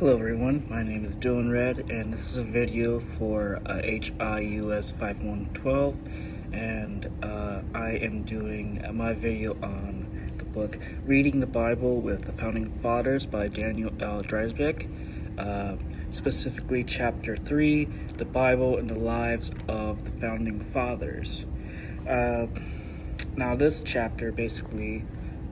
Hello everyone, my name is Dylan Red, and this is a video for HIUS 5112, and I am doing my video on the book Reading the Bible with the Founding Fathers by Daniel L. Dreisbach, specifically Chapter 3, The Bible and the Lives of the Founding Fathers. Now this chapter basically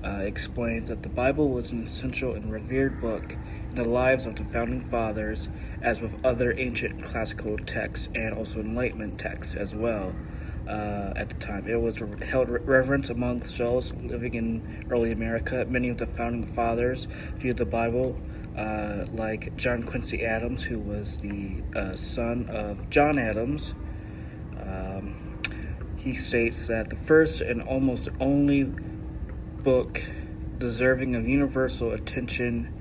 explains that the Bible was an essential and revered book in the lives of the Founding Fathers, as with other ancient classical texts and also Enlightenment texts as well. At the time, it was held reverence amongst those living in early America. Many of the Founding Fathers viewed the Bible like John Quincy Adams, who was the son of John Adams. He states that the first and almost the only book deserving of universal attention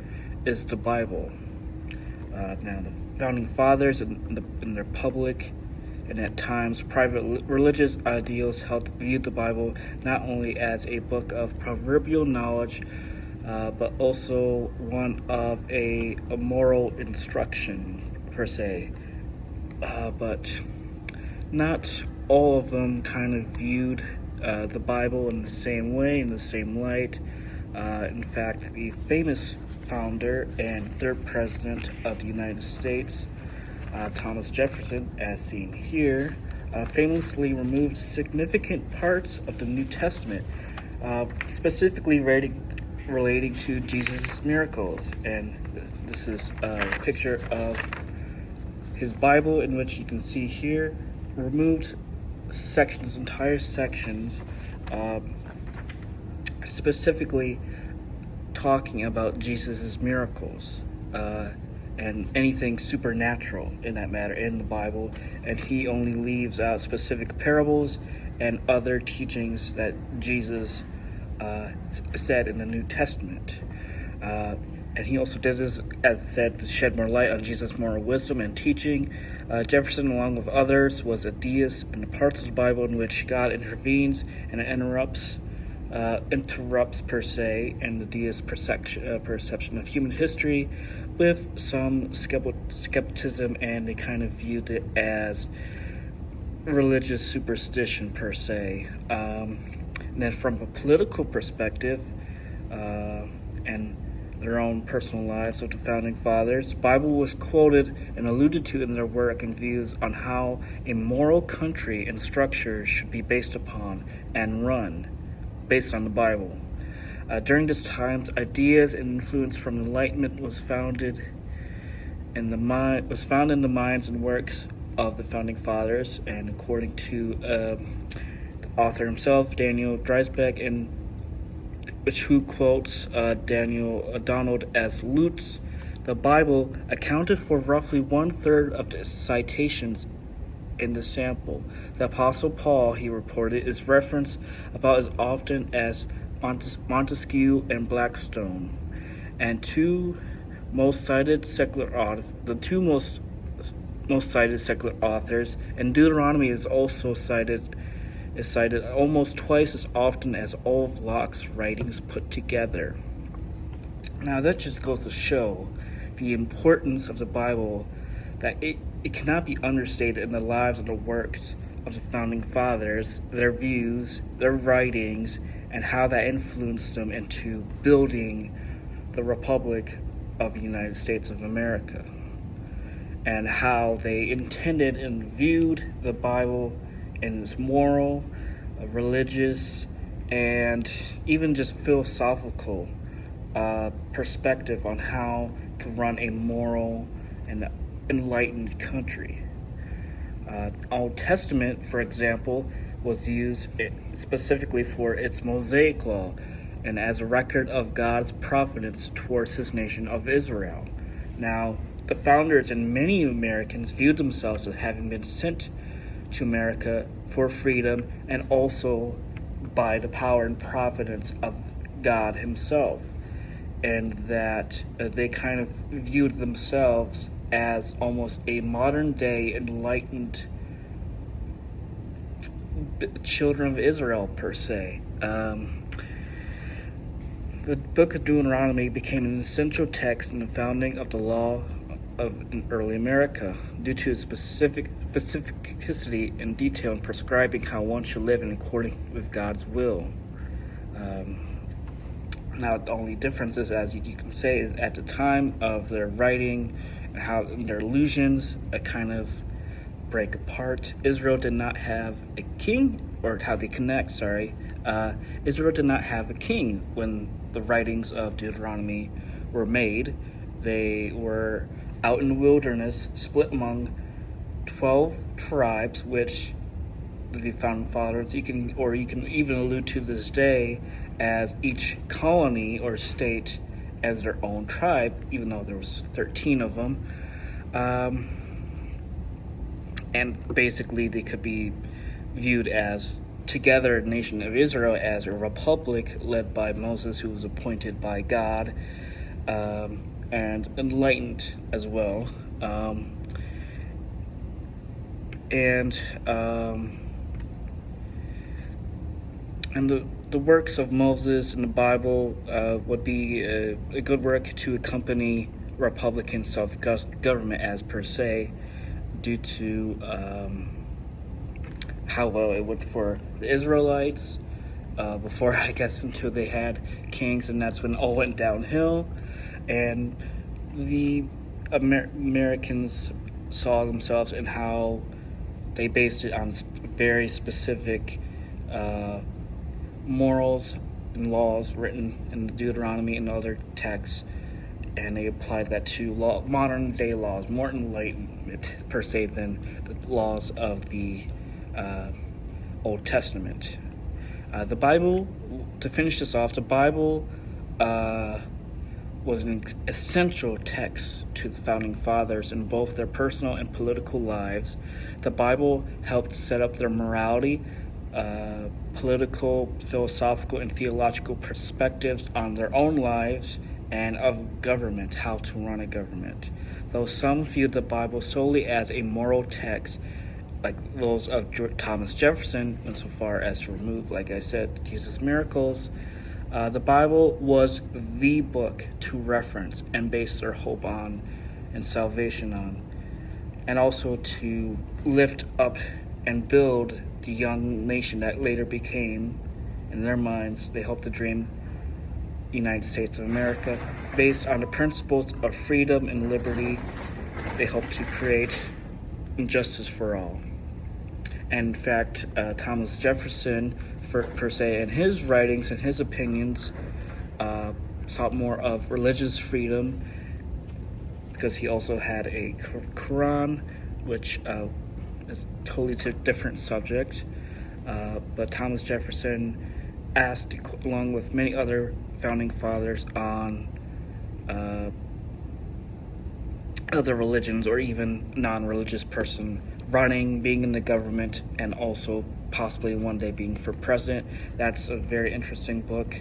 is the Bible. Now, the Founding Fathers and their public and at times private religious ideals viewed the Bible not only as a book of proverbial knowledge, but also one of a moral instruction per se. But not all of them kind of viewed the Bible in the same way, in the same light. In fact, the famous founder and third president of the United States, Thomas Jefferson, as seen here, famously removed significant parts of the New Testament, specifically relating to Jesus' miracles. And this is a picture of his Bible, in which you can see here removed entire sections, specifically talking about Jesus' miracles and anything supernatural in that matter in the Bible, and he only leaves out specific parables and other teachings that Jesus said in the New Testament. And he also did this, as said, to shed more light on Jesus' moral wisdom and teaching. Jefferson, along with others, was a deist in the parts of the Bible in which God intervenes and interrupts per se, and the deist perception of human history, with some skepticism, and they kind of viewed it as religious superstition per se. And then from a political perspective, and their own personal lives of the Founding Fathers, the Bible was quoted and alluded to in their work and views on how a moral country and structure should be based upon and run based on the Bible. During this time, ideas and influence from Enlightenment was found in the minds and works of the Founding Fathers, and according to the author himself, Daniel Dreisbach, and who quotes Donald S. Lutz, the Bible accounted for roughly 1/3 of the citations in the sample. The Apostle Paul, he reported, is referenced about as often as Montesquieu and Blackstone, and the two most cited secular authors, and Deuteronomy is also cited almost twice as often as all of Locke's writings put together. Now that just goes to show the importance of the Bible, that it cannot be understated in the lives and the works of the Founding Fathers, their views, their writings, and how that influenced them into building the Republic of the United States of America, and how they intended and viewed the Bible in its moral, religious, and even just philosophical perspective on how to run a moral and enlightened country. Old Testament, for example, was used specifically for its Mosaic law and as a record of God's providence towards his nation of Israel. Now, the founders and many Americans viewed themselves as having been sent to America for freedom, and also by the power and providence of God himself, and that they kind of viewed themselves as almost a modern day enlightened children of Israel per se. The book of Deuteronomy became an essential text in the founding of the law in early America due to its specificity and detail in prescribing how one should live in accordance with God's will. Now, the only difference is, as you can say, is at the time of their writing and how their illusions kind of break apart. Israel did not have a king, or how they connect, Israel did not have a king when the writings of Deuteronomy were made. They were out in the wilderness, split among 12 tribes, which the founding fathers, you can even allude to this day as each colony or state as their own tribe, even though there was 13 of them. And basically they could be viewed as together, the nation of Israel, as a republic led by Moses, who was appointed by God, and enlightened as well. And the works of Moses in the Bible would be a good work to accompany Republican self-government as per se, due to how well it would for the Israelites before, I guess, until they had kings, and that's when all went downhill. And the Americans saw themselves in how they based it on very specific morals and laws written in the Deuteronomy and other texts, and they applied that to modern day laws, more enlightenment per se than the laws of the Old Testament. The Bible, to finish this off, the Bible was an essential text to the founding fathers in both their personal and political lives. The Bible helped set up their morality, political, philosophical, and theological perspectives on their own lives and of government, how to run a government. Though some viewed the Bible solely as a moral text, like those of Thomas Jefferson, insofar as to remove, like I said, Jesus' miracles, the Bible was the book to reference and base their hope on and salvation on, and also to lift up and build the young nation that later became, in their minds, they hoped to dream United States of America, based on the principles of freedom and liberty. They hoped to create justice for all. And in fact, Thomas Jefferson, per se, in his writings and his opinions, sought more of religious freedom, because he also had a Qur'an, which is a totally different subject. But Thomas Jefferson asked, along with many other founding fathers, on other religions or even non-religious person running, being in the government, and also possibly one day being for president. That's a very interesting book.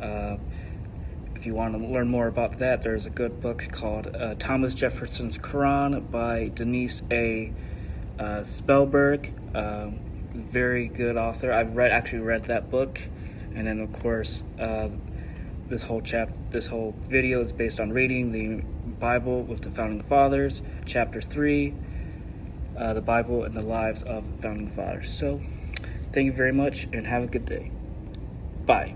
If you want to learn more about that, there's a good book called Thomas Jefferson's Qur'an by Denise Spellberg. Very good author. I've actually read that book. And then, of course, this whole video is based on reading the Bible with the Founding Fathers, Chapter 3, the Bible and the Lives of the Founding Fathers. So, thank you very much, and have a good day. Bye.